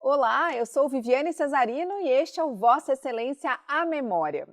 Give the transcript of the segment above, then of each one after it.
Olá, eu sou Viviane Cesarino e este é o Vossa Excelência a Memória.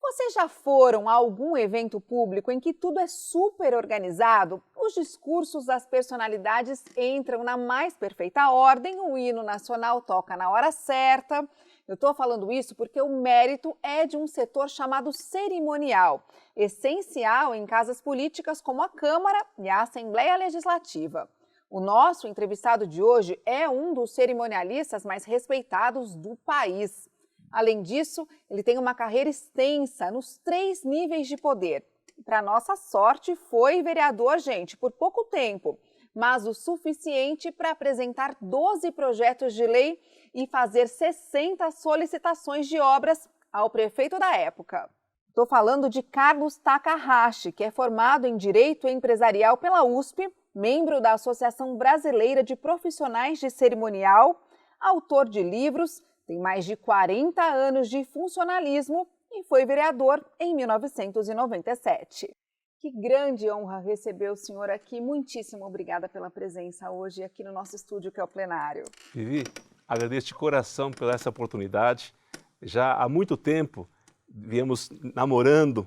Vocês já foram a algum evento público em que tudo é super organizado? Os discursos das personalidades entram na mais perfeita ordem, o hino nacional toca na hora certa. Eu estou falando isso porque o mérito é de um setor chamado cerimonial, essencial em casas políticas como a Câmara e a Assembleia Legislativa. O nosso entrevistado de hoje é um dos cerimonialistas mais respeitados do país. Além disso, ele tem uma carreira extensa nos 3 níveis de poder. Para nossa sorte, foi vereador, gente, por pouco tempo, mas o suficiente para apresentar 12 projetos de lei e fazer 60 solicitações de obras ao prefeito da época. Estou falando de Carlos Takahashi, que é formado em Direito Empresarial pela USP, membro da Associação Brasileira de Profissionais de Cerimonial, autor de livros, tem mais de 40 anos de funcionalismo e foi vereador em 1997. Que grande honra receber o senhor aqui. Muitíssimo obrigada pela presença hoje aqui no nosso estúdio, que é o plenário. Vivi, agradeço de coração pela essa oportunidade. Já há muito tempo viemos namorando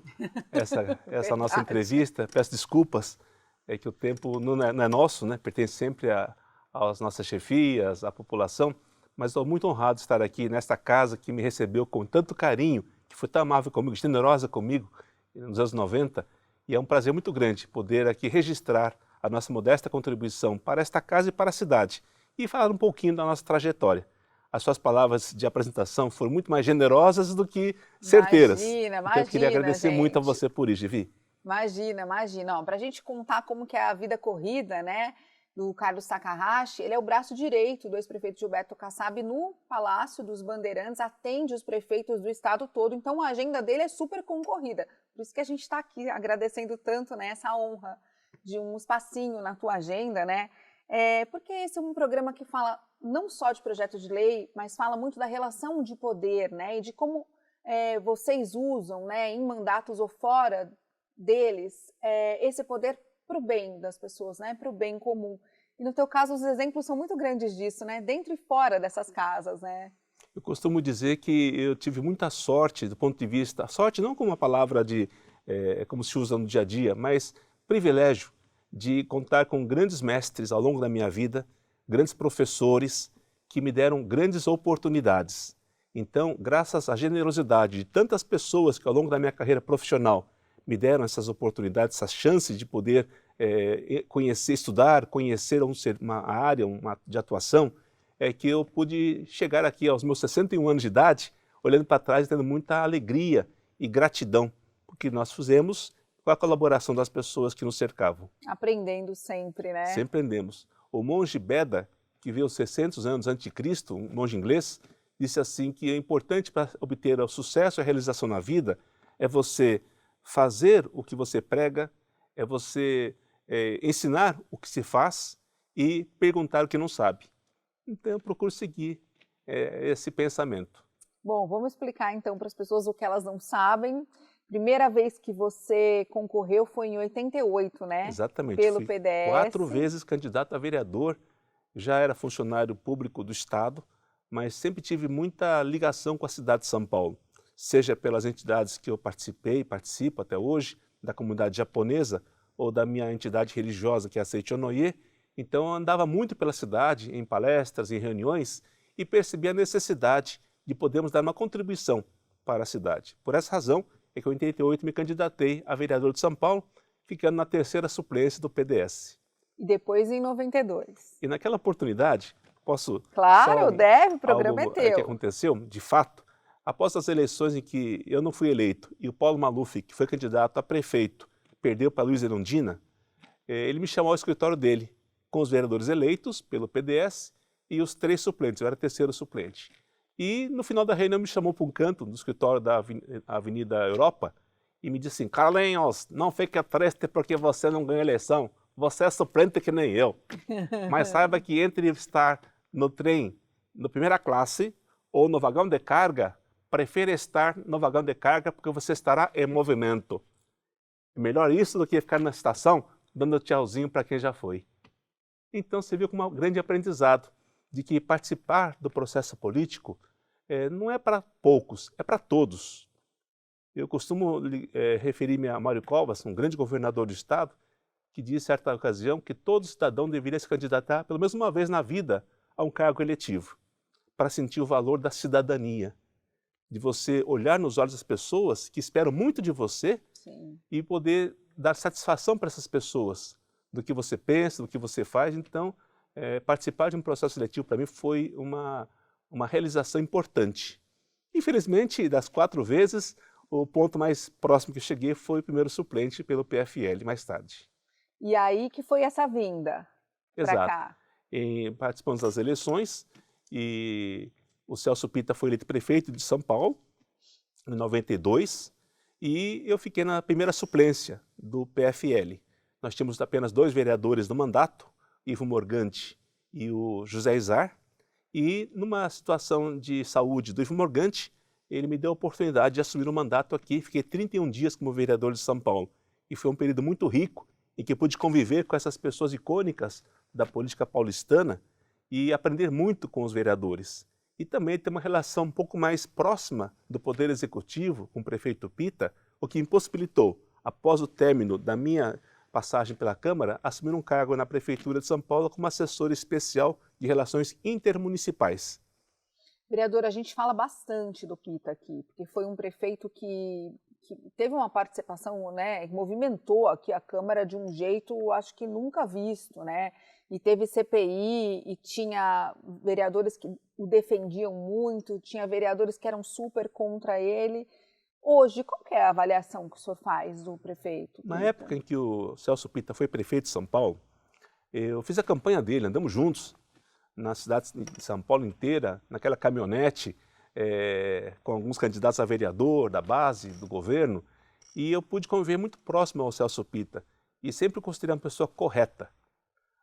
essa nossa entrevista. Peço desculpas, é que o tempo não é nosso, né? Pertence sempre às nossas chefias, à população, mas estou muito honrado de estar aqui nesta casa que me recebeu com tanto carinho, que foi tão amável comigo, generosa comigo nos anos 90, e é um prazer muito grande poder aqui registrar a nossa modesta contribuição para esta casa e para a cidade e falar um pouquinho da nossa trajetória. As suas palavras de apresentação foram muito mais generosas do que certeiras. Imagina, então, eu queria agradecer gente. muito a você por isso, Vivi. Imagina. Para a gente contar como que é a vida corrida, né, do Carlos Takahashi, ele é o braço direito do ex-prefeito Gilberto Kassab no Palácio dos Bandeirantes, atende os prefeitos do estado todo, então a agenda dele é super concorrida. Por isso que a gente está aqui agradecendo tanto, né, essa honra de um espacinho na tua agenda, né? Porque esse é um programa que fala não só de projetos de lei, mas fala muito da relação de poder, né, e de como vocês usam, né, em mandatos ou fora deles, esse poder para o bem das pessoas, né, para o bem comum. E no teu caso, os exemplos são muito grandes disso, né, dentro e fora dessas casas, né? Eu costumo dizer que eu tive muita sorte do ponto de vista, sorte não como uma palavra como se usa no dia a dia, mas privilégio de contar com grandes mestres ao longo da minha vida, grandes professores que me deram grandes oportunidades. Então, graças à generosidade de tantas pessoas que ao longo da minha carreira profissional me deram essas oportunidades, essas chances de poder conhecer, estudar, conhecer uma área de atuação, que eu pude chegar aqui aos meus 61 anos de idade, olhando para trás e tendo muita alegria e gratidão, porque nós fizemos com a colaboração das pessoas que nos cercavam. Aprendendo sempre, né? Sempre aprendemos. O monge Beda, que veio 600 anos antes de Cristo, um monge inglês, disse assim que é importante para obter o sucesso e a realização na vida é você fazer o que você prega, é você ensinar o que se faz e perguntar o que não sabe. Então eu procuro seguir esse pensamento. Bom, vamos explicar então para as pessoas o que elas não sabem. Primeira vez que você concorreu foi em 88, né? Exatamente. Pelo Fui PDS. 4 vezes candidato a vereador, já era funcionário público do Estado, mas sempre tive muita ligação com a cidade de São Paulo, seja pelas entidades que eu participo até hoje, da comunidade japonesa ou da minha entidade religiosa, que é a Seichonoye. Então eu andava muito pela cidade, em palestras, em reuniões, e percebi a necessidade de podermos dar uma contribuição para a cidade. Por essa razão é que em 88 me candidatei a vereador de São Paulo, ficando na 3ª suplência do PDS. E depois em 92. E naquela oportunidade, posso... Claro, deve, o programa é teu. Que aconteceu, de fato, após as eleições em que eu não fui eleito e o Paulo Maluf, que foi candidato a prefeito, perdeu para Luiz Erundina, ele me chamou ao escritório dele, com os vereadores eleitos pelo PDS e os 3 suplentes, eu era 3º suplente. E no final da reunião me chamou para um canto do escritório da Avenida Europa e me disse assim: Carlinhos, não fique triste porque você não ganhou a eleição, você é suplente que nem eu. Mas saiba que entre estar no trem, na primeira classe ou no vagão de carga, prefere estar no vagão de carga porque você estará em movimento. Melhor isso do que ficar na estação dando tchauzinho para quem já foi. Então você viu como um grande aprendizado. de que participar do processo político não é para poucos, é para todos. Eu costumo referir-me a Mário Covas, um grande governador do estado, que disse, em certa ocasião, que todo cidadão deveria se candidatar pelo menos uma vez na vida a um cargo eletivo, para sentir o valor da cidadania, de você olhar nos olhos das pessoas que esperam muito de você. Sim. E poder dar satisfação para essas pessoas do que você pensa, do que você faz. Então, participar de um processo seletivo para mim foi uma realização importante. Infelizmente, das 4 vezes, o ponto mais próximo que eu cheguei foi o primeiro suplente pelo PFL, mais tarde. E aí que foi essa vinda para cá? Participamos das eleições e o Celso Pitta foi eleito prefeito de São Paulo em 92 e eu fiquei na primeira suplência do PFL. Nós tínhamos apenas 2 vereadores no mandato, Ivo Morgante e o José Izar, e numa situação de saúde do Ivo Morgante, ele me deu a oportunidade de assumir o mandato aqui. Fiquei 31 dias como vereador de São Paulo e foi um período muito rico em que eu pude conviver com essas pessoas icônicas da política paulistana e aprender muito com os vereadores. E também ter uma relação um pouco mais próxima do Poder Executivo com o prefeito Pitta, o que impossibilitou, após o término da minha passagem pela Câmara, assumir um cargo na Prefeitura de São Paulo como assessor especial de relações intermunicipais. Vereador, a gente fala bastante do Pitta aqui, porque foi um prefeito que teve uma participação, né, movimentou aqui a Câmara de um jeito, acho que nunca visto, né? E teve CPI e tinha vereadores que o defendiam muito, tinha vereadores que eram super contra ele. Hoje, qual que é a avaliação que o senhor faz do prefeito Pitta? Na época em que o Celso Pitta foi prefeito de São Paulo, eu fiz a campanha dele, andamos juntos na cidade de São Paulo inteira, naquela caminhonete, com alguns candidatos a vereador, da base, do governo, e eu pude conviver muito próximo ao Celso Pitta, e sempre o considerei uma pessoa correta.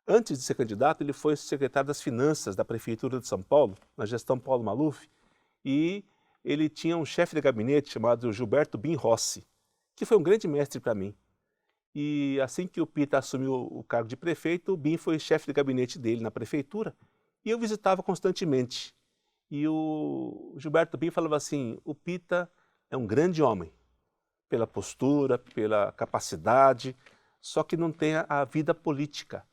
Antes de ser candidato, ele foi secretário das Finanças da Prefeitura de São Paulo, na gestão Paulo Maluf, e ele tinha um chefe de gabinete chamado Gilberto Bin Rossi, que foi um grande mestre para mim. E assim que o Pitta assumiu o cargo de prefeito, o Bin foi chefe de gabinete dele na prefeitura, e eu visitava constantemente. E o Gilberto Bin falava assim, o Pitta é um grande homem, pela postura, pela capacidade, só que não tem a vida política,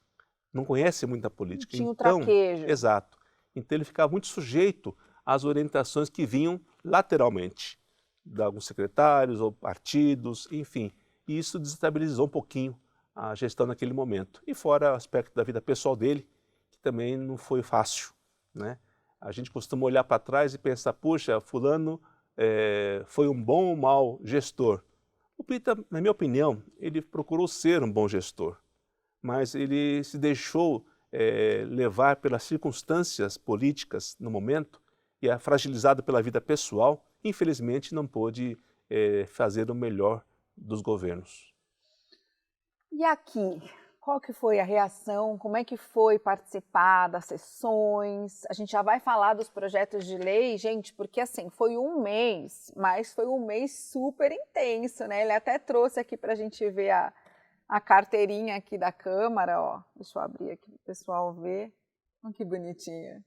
não conhece muita política. Tinha um traquejo. Exato. Então ele ficava muito sujeito às orientações que vinham lateralmente, de alguns secretários ou partidos, enfim. E isso desestabilizou um pouquinho a gestão naquele momento. E fora o aspecto da vida pessoal dele, que também não foi fácil, né? A gente costuma olhar para trás e pensar, puxa, fulano foi um bom ou mau gestor. O Pitta, na minha opinião, ele procurou ser um bom gestor, mas ele se deixou levar pelas circunstâncias políticas no momento e, fragilizado pela vida pessoal, infelizmente não pôde fazer o melhor dos governos. E aqui, qual que foi a reação? Como é que foi participar das sessões? A gente já vai falar dos projetos de lei, gente, porque assim, foi um mês, mas foi um mês super intenso, né? Ele até trouxe aqui para a gente ver a carteirinha aqui da Câmara, ó. Deixa eu abrir aqui para o pessoal ver. Olha que bonitinha.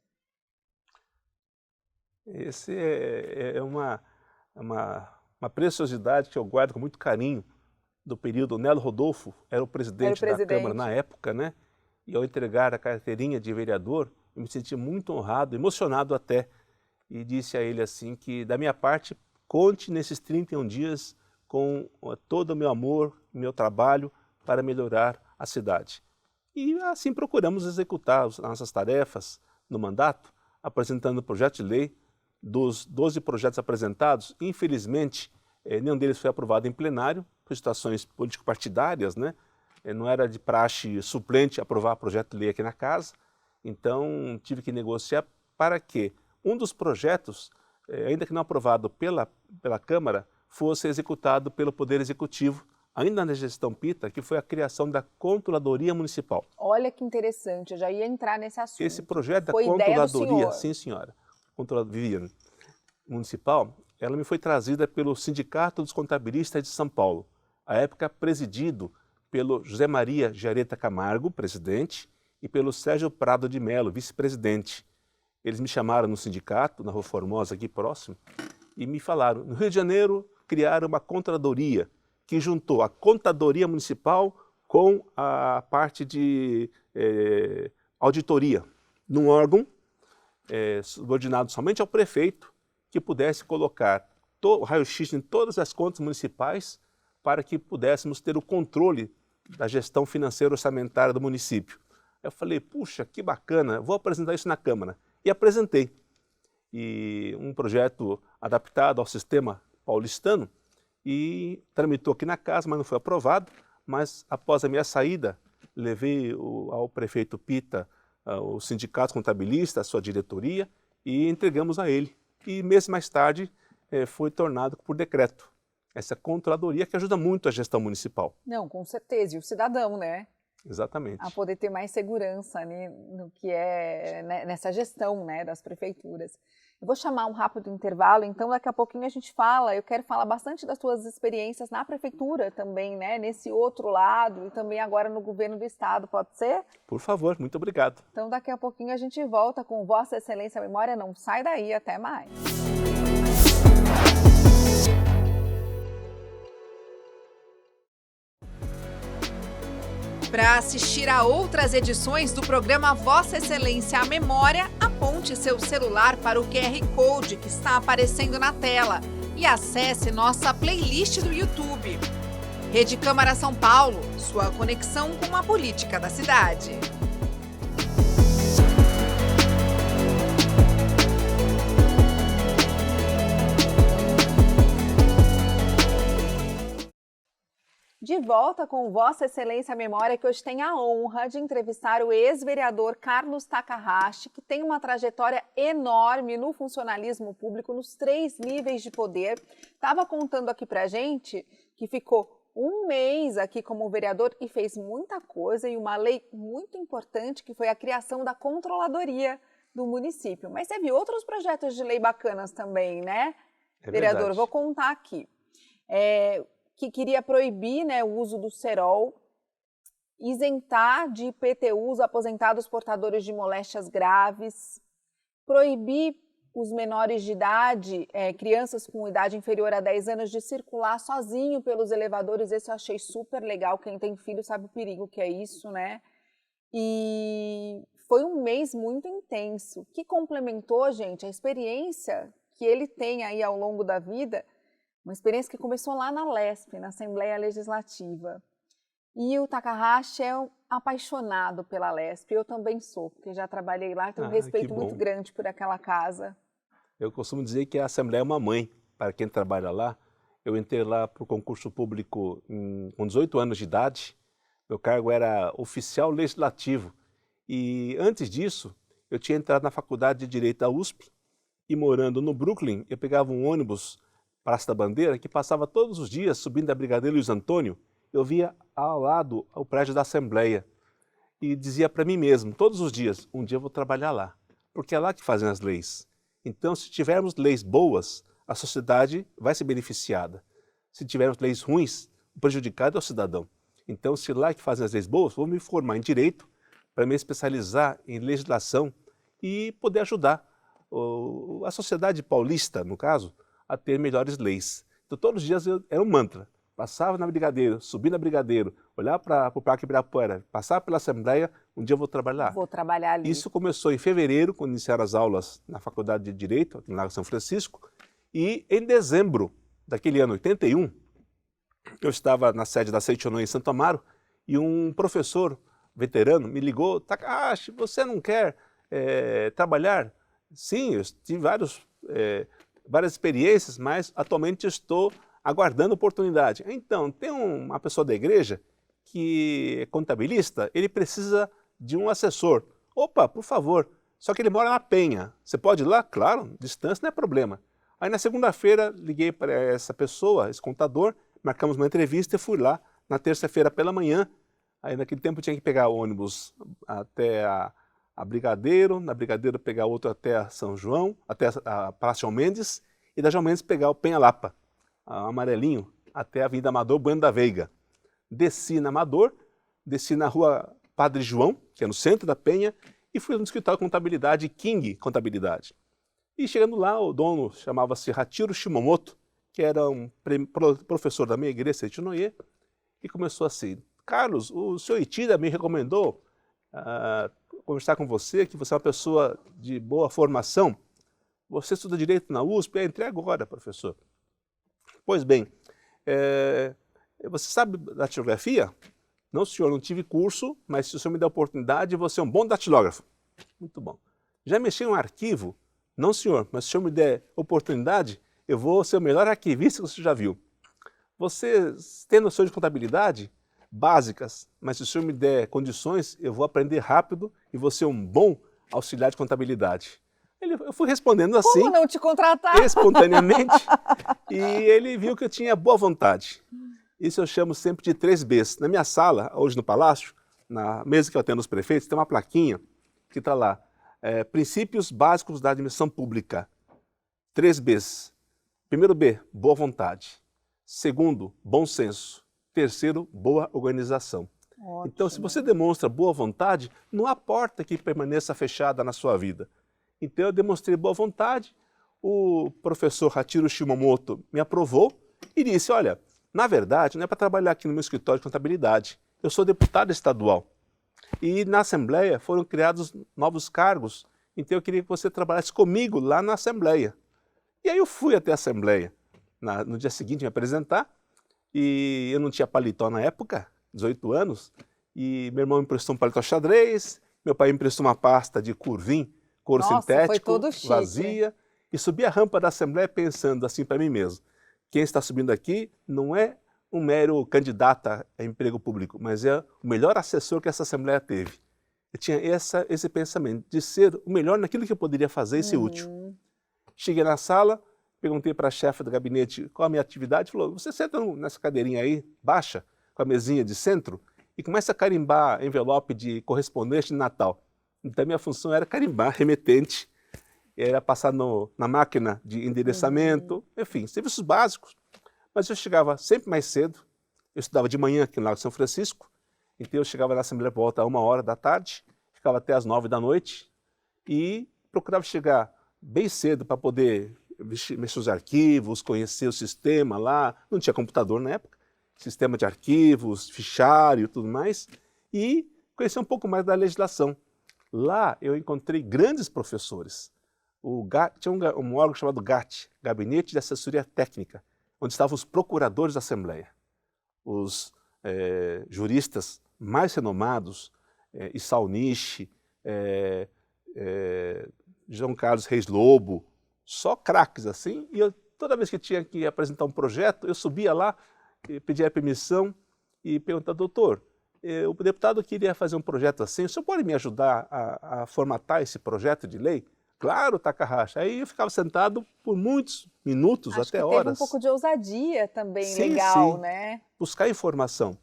Esse é uma preciosidade que eu guardo com muito carinho do período. O Nelo Rodolfo era o presidente da Câmara na época, né? E ao entregar a carteirinha de vereador, eu me senti muito honrado, emocionado até, e disse a ele assim que, da minha parte, conte nesses 31 dias com todo o meu amor, meu trabalho para melhorar a cidade. E assim procuramos executar as nossas tarefas no mandato, apresentando o projeto de lei. Dos 12 projetos apresentados, infelizmente, nenhum deles foi aprovado em plenário, por situações político-partidárias, né? Não era de praxe suplente aprovar projeto de lei aqui na casa, então tive que negociar para que um dos projetos, ainda que não aprovado pela Câmara, fosse executado pelo Poder Executivo, ainda na gestão Pitta, que foi a criação da Controladoria Municipal. Olha que interessante, eu já ia entrar nesse assunto. Esse projeto da Controladoria, sim senhora, Controladoria Municipal, ela me foi trazida pelo Sindicato dos Contabilistas de São Paulo, à época presidido pelo José Maria Jareta Camargo, presidente, e pelo Sérgio Prado de Mello, vice-presidente. eles me chamaram no sindicato, na Rua Formosa, aqui próximo, e me falaram, no Rio de Janeiro criaram uma contradoria que juntou a contadoria municipal com a parte de auditoria, num órgão subordinado somente ao prefeito, que pudesse colocar o raio-x em todas as contas municipais para que pudéssemos ter o controle da gestão financeira orçamentária do município. Eu falei, puxa, que bacana, vou apresentar isso na Câmara. E apresentei. E um projeto adaptado ao sistema paulistano e tramitou aqui na casa, mas não foi aprovado. Mas após a minha saída, levei ao prefeito Pita o sindicato contabilista, a sua diretoria, e entregamos a ele. E meses mais tarde foi tornado por decreto essa controladoria que ajuda muito a gestão municipal. Não, com certeza. E o cidadão, né? Exatamente. A poder ter mais segurança, né, no que é nessa gestão, né, das prefeituras. Eu vou chamar um rápido intervalo, então daqui a pouquinho a gente fala, eu quero falar bastante das suas experiências na prefeitura também, né, nesse outro lado e também agora no governo do estado, pode ser? Por favor, muito obrigado. Então daqui a pouquinho a gente volta com Vossa Excelência Memória, não sai daí, até mais. Para assistir a outras edições do programa Vossa Excelência a Memória, aponte seu celular para o QR Code que está aparecendo na tela e acesse nossa playlist do YouTube. Rede Câmara São Paulo, sua conexão com a política da cidade. De volta com Vossa Excelência Memória, que hoje tem a honra de entrevistar o ex-vereador Carlos Takahashi, que tem uma trajetória enorme no funcionalismo público, nos 3 níveis de poder. Estava contando aqui pra gente que ficou um mês aqui como vereador e fez muita coisa, e uma lei muito importante, que foi a criação da controladoria do município. Mas teve outros projetos de lei bacanas também, né, vereador? Verdade. Vou contar aqui. Que queria proibir, né, o uso do cerol, isentar de IPTU os aposentados portadores de moléstias graves, proibir os menores de idade, crianças com idade inferior a 10 anos, de circular sozinho pelos elevadores. Esse eu achei super legal, quem tem filho sabe o perigo que é isso, né? E foi um mês muito intenso, que complementou, gente, a experiência que ele tem aí ao longo da vida. Uma experiência que começou lá na LESP, na Assembleia Legislativa. E o Takahashi é apaixonado pela LESP. Eu também sou, porque já trabalhei lá, tenho um respeito muito grande por aquela casa. Eu costumo dizer que a Assembleia é uma mãe para quem trabalha lá. Eu entrei lá por concurso público com 18 anos de idade. Meu cargo era oficial legislativo. E antes disso, eu tinha entrado na Faculdade de Direito da USP e, morando no Brooklyn, eu pegava um ônibus Praça da Bandeira, que passava todos os dias subindo a Brigadeiro Luiz Antônio. Eu via ao lado o prédio da Assembleia e dizia para mim mesmo, todos os dias, um dia eu vou trabalhar lá, porque é lá que fazem as leis. Então, se tivermos leis boas, a sociedade vai ser beneficiada. Se tivermos leis ruins, o prejudicado é o cidadão. Então, se lá que fazem as leis boas, vou me formar em Direito para me especializar em legislação e poder ajudar a sociedade paulista, no caso, a ter melhores leis. Então, todos os dias era um mantra. Passava na Brigadeiro, subia na Brigadeiro, olhar para o Parque Ibirapuera, passar pela Assembleia, um dia eu vou trabalhar. Vou trabalhar ali. Isso começou em fevereiro, quando iniciaram as aulas na Faculdade de Direito, no Lago São Francisco, e em dezembro daquele ano, 81, eu estava na sede da Seichonon em Santo Amaro, e um professor veterano me ligou, Takahashi, você não quer trabalhar? Sim, eu tive várias experiências, mas atualmente estou aguardando oportunidade. Então, tem uma pessoa da igreja que é contabilista, ele precisa de um assessor. Opa, por favor, só que ele mora na Penha. Você pode ir lá? Claro, distância não é problema. Aí na segunda-feira liguei para essa pessoa, esse contador, marcamos uma entrevista e fui lá na terça-feira pela manhã. Aí naquele tempo eu tinha que pegar o ônibus até a Brigadeiro, na Brigadeiro pegar outro até a São João, até a Praça João Mendes, e da João Mendes pegar o Penha Lapa, amarelinho, até a Avenida Amador Bueno da Veiga. Desci na Amador, desci na Rua Padre João, que é no centro da Penha, e fui no escritório de contabilidade King Contabilidade. E chegando lá, o dono chamava-se Hachiro Shimamoto, que era um professor da minha igreja, Seichinoye, e começou assim: Carlos, o senhor Itida me recomendou conversar com você, que você é uma pessoa de boa formação. Você estuda Direito na USP? Entrei agora, professor. Pois bem, você sabe datilografia? Não, senhor, não tive curso, mas se o senhor me der a oportunidade, você é um bom datilógrafo. Muito bom. Já mexi em um arquivo? Não, senhor, mas se o senhor me der oportunidade, eu vou ser o melhor arquivista que você já viu. Você tem noções de contabilidade básicas, mas se o senhor me der condições, eu vou aprender rápido e vou ser um bom auxiliar de contabilidade. Eu fui respondendo assim. Como não te contratar? Espontaneamente. E ele viu que eu tinha boa vontade. Isso eu chamo sempre de 3Bs. Na minha sala, hoje no Palácio, na mesa que eu tenho nos prefeitos, tem uma plaquinha que está lá. Princípios básicos da administração pública. 3Bs. Primeiro B, boa vontade. Segundo, bom senso. Terceiro, boa organização. Ótimo. Então, se você demonstra boa vontade, não há porta que permaneça fechada na sua vida. Então, eu demonstrei boa vontade, o professor Hachiro Shimamoto me aprovou e disse: olha, na verdade, não é para trabalhar aqui no meu escritório de contabilidade, eu sou deputado estadual. E na Assembleia foram criados novos cargos, então eu queria que você trabalhasse comigo lá na Assembleia. E aí eu fui até a Assembleia, no dia seguinte me apresentar, e eu não tinha paletó na época, 18 anos, e meu irmão me emprestou um paletó xadrez, meu pai me emprestou uma pasta de curvim, couro sintético, vazia, e subi a rampa da Assembleia pensando assim para mim mesmo: quem está subindo aqui não é um mero candidato a emprego público, mas é o melhor assessor que essa Assembleia teve. Eu tinha esse pensamento de ser o melhor naquilo que eu poderia fazer e ser útil. Cheguei na sala, perguntei para a chefe do gabinete qual a minha atividade, falou: você senta nessa cadeirinha aí, baixa, com a mesinha de centro, e começa a carimbar envelope de correspondente de Natal. Então, minha função era carimbar remetente, era passar na máquina de endereçamento, enfim, serviços básicos. Mas eu chegava sempre mais cedo, eu estudava de manhã aqui no Lago de São Francisco, então eu chegava na Assembleia por volta a 1h da tarde, ficava até as 9 da noite e procurava chegar bem cedo para poder mexer nos arquivos, conhecer o sistema lá, não tinha computador na época, sistema de arquivos, fichário e tudo mais, e conhecer um pouco mais da legislação. Lá eu encontrei grandes professores. Tinha um órgão chamado GAT, Gabinete de Assessoria Técnica, onde estavam os procuradores da Assembleia, os juristas mais renomados, Issal Nishi, João Carlos Reis Lobo, só craques assim, e toda vez que tinha que apresentar um projeto, eu subia lá, pedia permissão e perguntava: doutor, o deputado queria fazer um projeto assim, o senhor pode me ajudar a formatar esse projeto de lei? Claro, Takahashi. Aí eu ficava sentado por muitos minutos, até horas. Teve um pouco de ousadia também, sim, legal, sim. né? Buscar informação.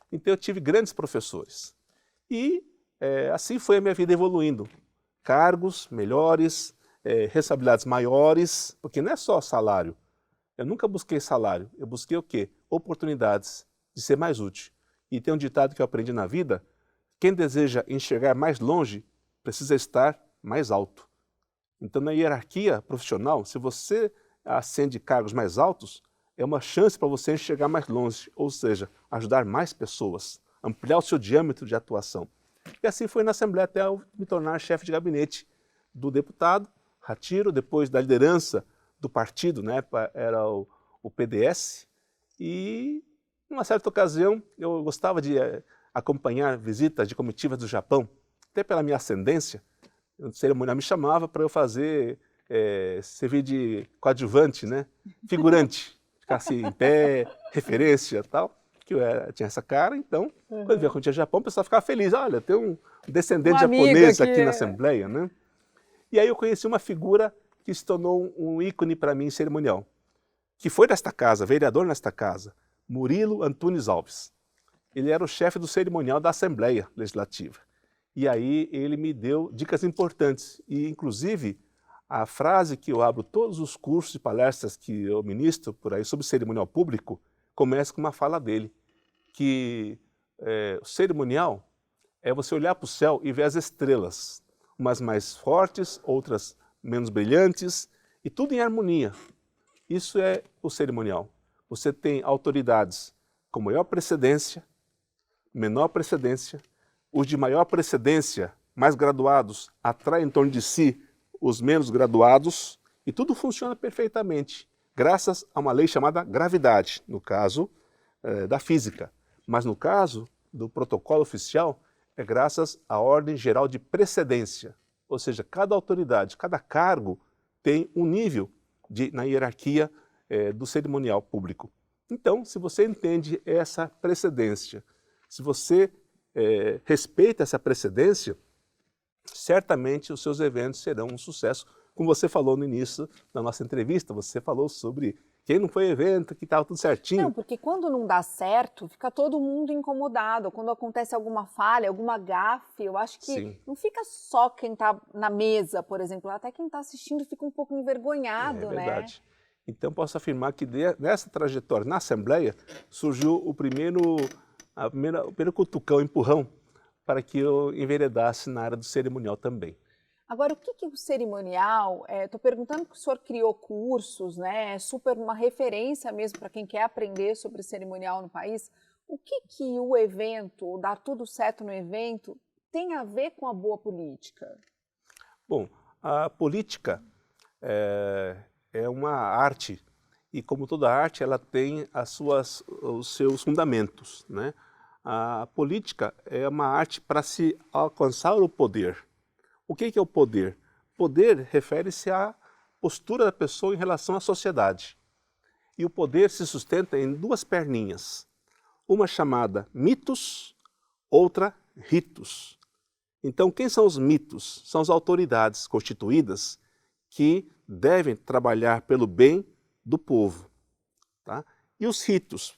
Então eu tive grandes professores. E assim foi a minha vida evoluindo. Cargos melhores, responsabilidades maiores, porque não é só salário. Eu nunca busquei salário, eu busquei o quê? Oportunidades de ser mais útil. E tem um ditado que eu aprendi na vida: quem deseja enxergar mais longe, precisa estar mais alto. Então, na hierarquia profissional, se você ascende cargos mais altos, é uma chance para você enxergar mais longe, ou seja, ajudar mais pessoas, ampliar o seu diâmetro de atuação. E assim foi na Assembleia até eu me tornar chefe de gabinete do deputado Hachiro, depois da liderança do partido, né, era o PDS, e numa certa ocasião eu gostava de acompanhar visitas de comitivas do Japão, até pela minha ascendência. O cerimonial me chamava para eu fazer, servir de coadjuvante, né? Figurante, ficar assim em pé, referência e tal, que eu tinha essa cara. Então, quando eu via quando tinha Japão, o pessoal ficava feliz: olha, tem um descendente japonês aqui na Assembleia, né? E aí eu conheci uma figura que se tornou um ícone para mim cerimonial, que foi desta casa, vereador nesta casa, Murilo Antunes Alves. Ele era o chefe do cerimonial da Assembleia Legislativa. E aí ele me deu dicas importantes. E, inclusive, a frase que eu abro todos os cursos e palestras que eu ministro por aí sobre cerimonial público, começa com uma fala dele, que o cerimonial é você olhar para o céu e ver as estrelas. umas mais fortes, outras menos brilhantes, e tudo em harmonia. Isso é o cerimonial. Você tem autoridades com maior precedência, menor precedência, os de maior precedência, mais graduados, atraem em torno de si os menos graduados, e tudo funciona perfeitamente, graças a uma lei chamada gravidade, no caso da física. Mas no caso do protocolo oficial, é graças à ordem geral de precedência. Ou seja, cada autoridade, cada cargo tem um nível na hierarquia do cerimonial público. Então, se você entende essa precedência, se você respeita essa precedência, certamente os seus eventos serão um sucesso. Como você falou no início da nossa entrevista, você falou sobre quem não foi evento, que estava tudo certinho. Não, porque quando não dá certo, fica todo mundo incomodado. Quando acontece alguma falha, alguma gafe, eu acho que Sim. não fica só quem está na mesa, por exemplo, até quem está assistindo fica um pouco envergonhado, É verdade. né? Então posso afirmar que nessa trajetória, na Assembleia, surgiu o primeiro cutucão, empurrão, para que eu enveredasse na área do cerimonial também. Agora, o que o cerimonial, estou perguntando que o senhor criou cursos, né, é super uma referência mesmo para quem quer aprender sobre cerimonial no país. O que o evento, dar tudo certo no evento, tem a ver com a boa política? Bom, a política é uma arte, e como toda arte, ela tem os seus fundamentos, né? A política é uma arte para se alcançar o poder. O que é o poder? Poder refere-se à postura da pessoa em relação à sociedade. E o poder se sustenta em duas perninhas, uma chamada mitos, outra ritos. Então, quem são os mitos? São as autoridades constituídas que devem trabalhar pelo bem do povo. Tá? E os ritos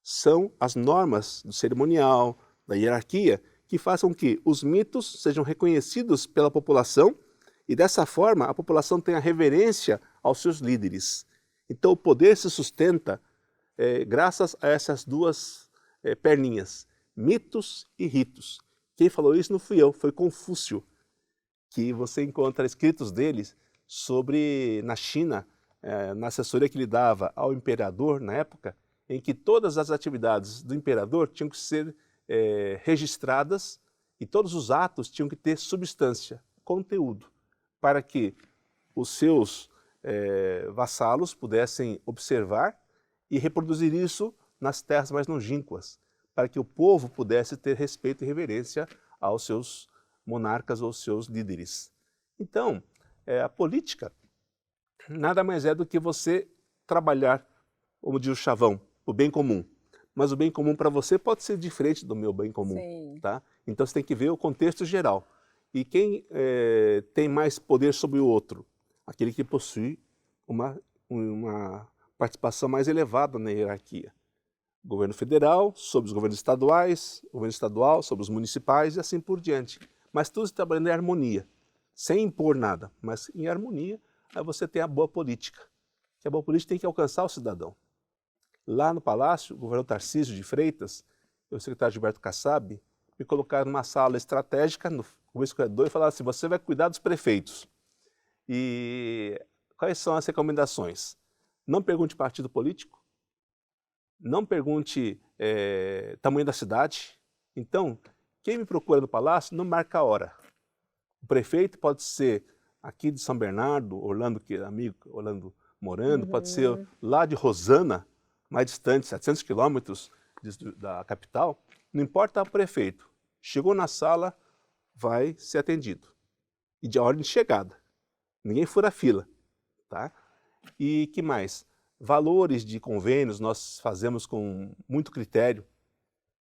são as normas do cerimonial, da hierarquia, que façam que os mitos sejam reconhecidos pela população e, dessa forma, a população tenha reverência aos seus líderes. Então, o poder se sustenta graças a essas duas perninhas, mitos e ritos. Quem falou isso não fui eu, foi Confúcio, que você encontra escritos deles sobre, na China, na assessoria que ele dava ao imperador na época, em que todas as atividades do imperador tinham que ser registradas e todos os atos tinham que ter substância, conteúdo, para que os seus vassalos pudessem observar e reproduzir isso nas terras mais longínquas, para que o povo pudesse ter respeito e reverência aos seus monarcas ou seus líderes. Então, a política nada mais é do que você trabalhar, como diz o Chavão, o bem comum. Mas o bem comum para você pode ser diferente do meu bem comum. Sim. Tá? Então você tem que ver o contexto geral. E quem tem mais poder sobre o outro? Aquele que possui uma participação mais elevada na hierarquia. O governo federal, sobre os governos estaduais, o governo estadual, sobre os municipais e assim por diante. Mas tudo trabalhando em harmonia, sem impor nada, mas em harmonia, aí você tem a boa política. Que a boa política tem que alcançar o cidadão. Lá no Palácio, o governador Tarcísio de Freitas e o secretário Gilberto Kassab me colocaram numa sala estratégica, no começo do corredor, e falaram assim, você vai cuidar dos prefeitos. E quais são as recomendações? Não pergunte partido político, não pergunte tamanho da cidade. Então, quem me procura no Palácio não marca a hora. O prefeito pode ser aqui de São Bernardo, Orlando, que é amigo, Orlando morando, pode ser lá de Rosana, mais distante, 700 quilômetros da capital, não importa o prefeito. Chegou na sala, vai ser atendido. E de ordem de chegada. Ninguém fura fila. Tá? E que mais? Valores de convênios nós fazemos com muito critério,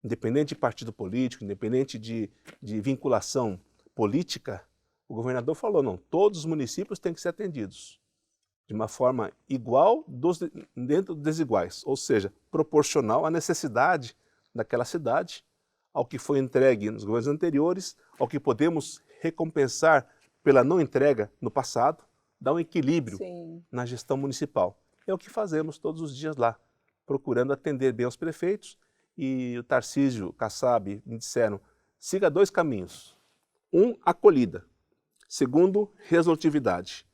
independente de partido político, independente de vinculação política. O governador falou, não, todos os municípios têm que ser atendidos de uma forma igual dentro dos desiguais, ou seja, proporcional à necessidade daquela cidade, ao que foi entregue nos governos anteriores, ao que podemos recompensar pela não entrega no passado, dá um equilíbrio na gestão municipal. É o que fazemos todos os dias lá, procurando atender bem aos prefeitos, e o Tarcísio, Kassab me disseram, siga dois caminhos. Um, acolhida. Segundo, resolutividade.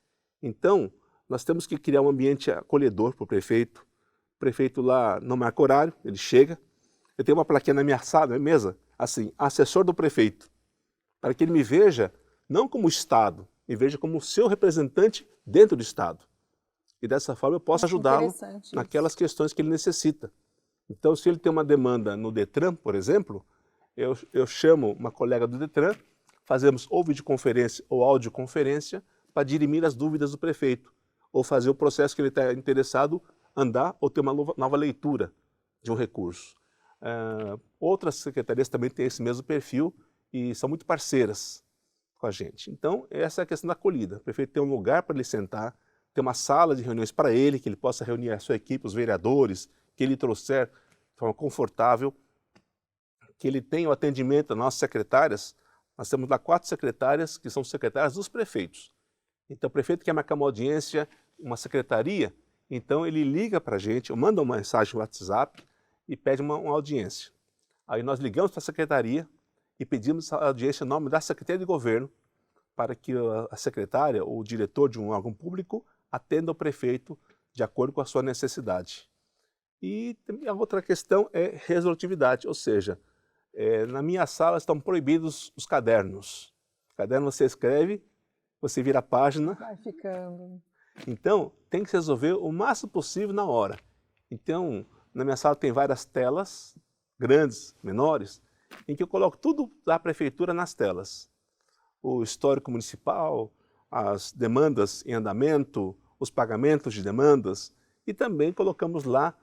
Então, nós temos que criar um ambiente acolhedor para o prefeito. O prefeito lá não marca horário, ele chega. Eu tenho uma plaquinha na minha sala, na minha mesa, assim, assessor do prefeito, para que ele me veja não como Estado, me veja como seu representante dentro do Estado. E dessa forma eu posso ajudá-lo naquelas questões que ele necessita. Então, se ele tem uma demanda no Detran, por exemplo, eu chamo uma colega do Detran, fazemos ou videoconferência ou audioconferência para dirimir as dúvidas do prefeito, ou fazer o processo que ele está interessado andar ou ter uma nova leitura de um recurso. Outras secretarias também têm esse mesmo perfil e são muito parceiras com a gente. Então, essa é a questão da acolhida. O prefeito tem um lugar para ele sentar, ter uma sala de reuniões para ele, que ele possa reunir a sua equipe, os vereadores, que ele trouxer de forma confortável, que ele tenha o atendimento das nossas secretárias. Nós temos lá 4 secretárias que são secretárias dos prefeitos. Então, o prefeito quer marcar uma audiência, uma secretaria, então ele liga para a gente, ou manda uma mensagem no WhatsApp e pede uma audiência. Aí nós ligamos para a secretaria e pedimos a audiência em nome da Secretaria de Governo para que a secretária ou o diretor de um órgão público atenda o prefeito de acordo com a sua necessidade. E a outra questão é resolutividade, ou seja, na minha sala estão proibidos os cadernos. O caderno você escreve, você vira a página. Vai ficando. Então, tem que se resolver o máximo possível na hora. Então, na minha sala tem várias telas, grandes, menores, em que eu coloco tudo da prefeitura nas telas. O histórico municipal, as demandas em andamento, os pagamentos de demandas, e também colocamos lá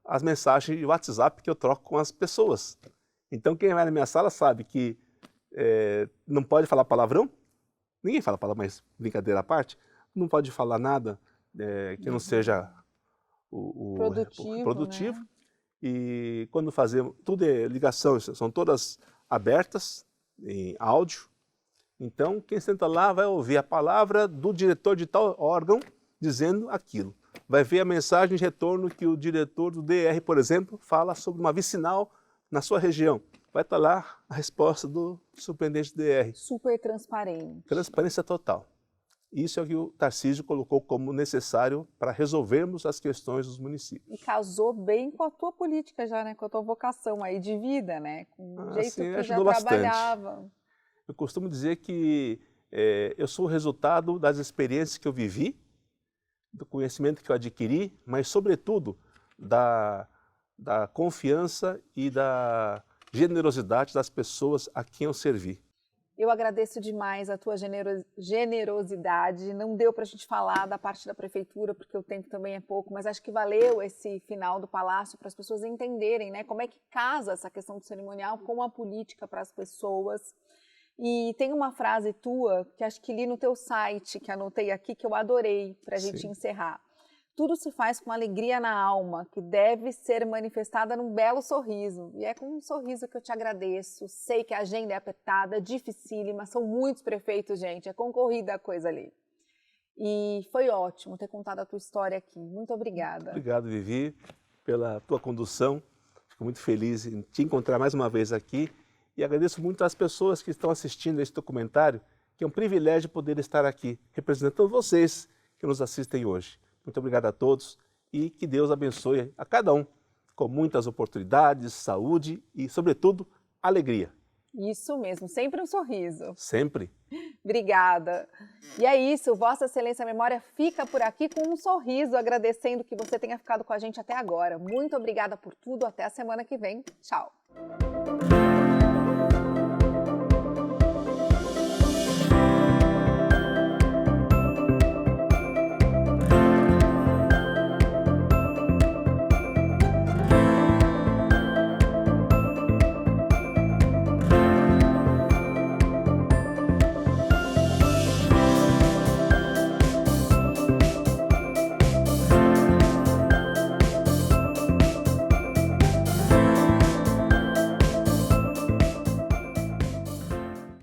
as mensagens de WhatsApp que eu troco com as pessoas. Então, quem vai na minha sala sabe que não pode falar palavrão, ninguém fala palavrão, mas brincadeira à parte, não pode falar nada que não seja produtivo. Né? E quando fazemos, tudo é ligação, são todas abertas em áudio. Então, quem senta lá vai ouvir a palavra do diretor de tal órgão dizendo aquilo. Vai ver a mensagem de retorno que o diretor do DR, por exemplo, fala sobre uma vicinal na sua região. Vai estar lá a resposta do superintendente do DR. Super transparente. Transparência total. Isso é o que o Tarcísio colocou como necessário para resolvermos as questões dos municípios. E casou bem com a tua política já, né? Com a tua vocação aí de vida, né? Com o jeito sim, que já trabalhava. Eu costumo dizer que eu sou o resultado das experiências que eu vivi, do conhecimento que eu adquiri, mas, sobretudo, da confiança e da generosidade das pessoas a quem eu servi. Eu agradeço demais a tua generosidade. Não deu para a gente falar da parte da prefeitura, porque o tempo também é pouco, mas acho que valeu esse final do Palácio para as pessoas entenderem, né, como é que casa essa questão do cerimonial com a política para as pessoas. E tem uma frase tua, que acho que li no teu site, que anotei aqui, que eu adorei para a gente encerrar. Tudo se faz com alegria na alma, que deve ser manifestada num belo sorriso. E é com um sorriso que eu te agradeço. Sei que a agenda é apertada, dificílima, são muitos prefeitos, gente, é concorrida a coisa ali. E foi ótimo ter contado a tua história aqui. Muito obrigada. Obrigado, Vivi, pela tua condução. Fico muito feliz em te encontrar mais uma vez aqui. E agradeço muito às pessoas que estão assistindo esse documentário, que é um privilégio poder estar aqui, representando vocês que nos assistem hoje. Muito obrigado a todos e que Deus abençoe a cada um com muitas oportunidades, saúde e, sobretudo, alegria. Isso mesmo, sempre um sorriso. Sempre. Obrigada. E é isso, Vossa Excelência Memória fica por aqui com um sorriso, agradecendo que você tenha ficado com a gente até agora. Muito obrigada por tudo, até a semana que vem. Tchau.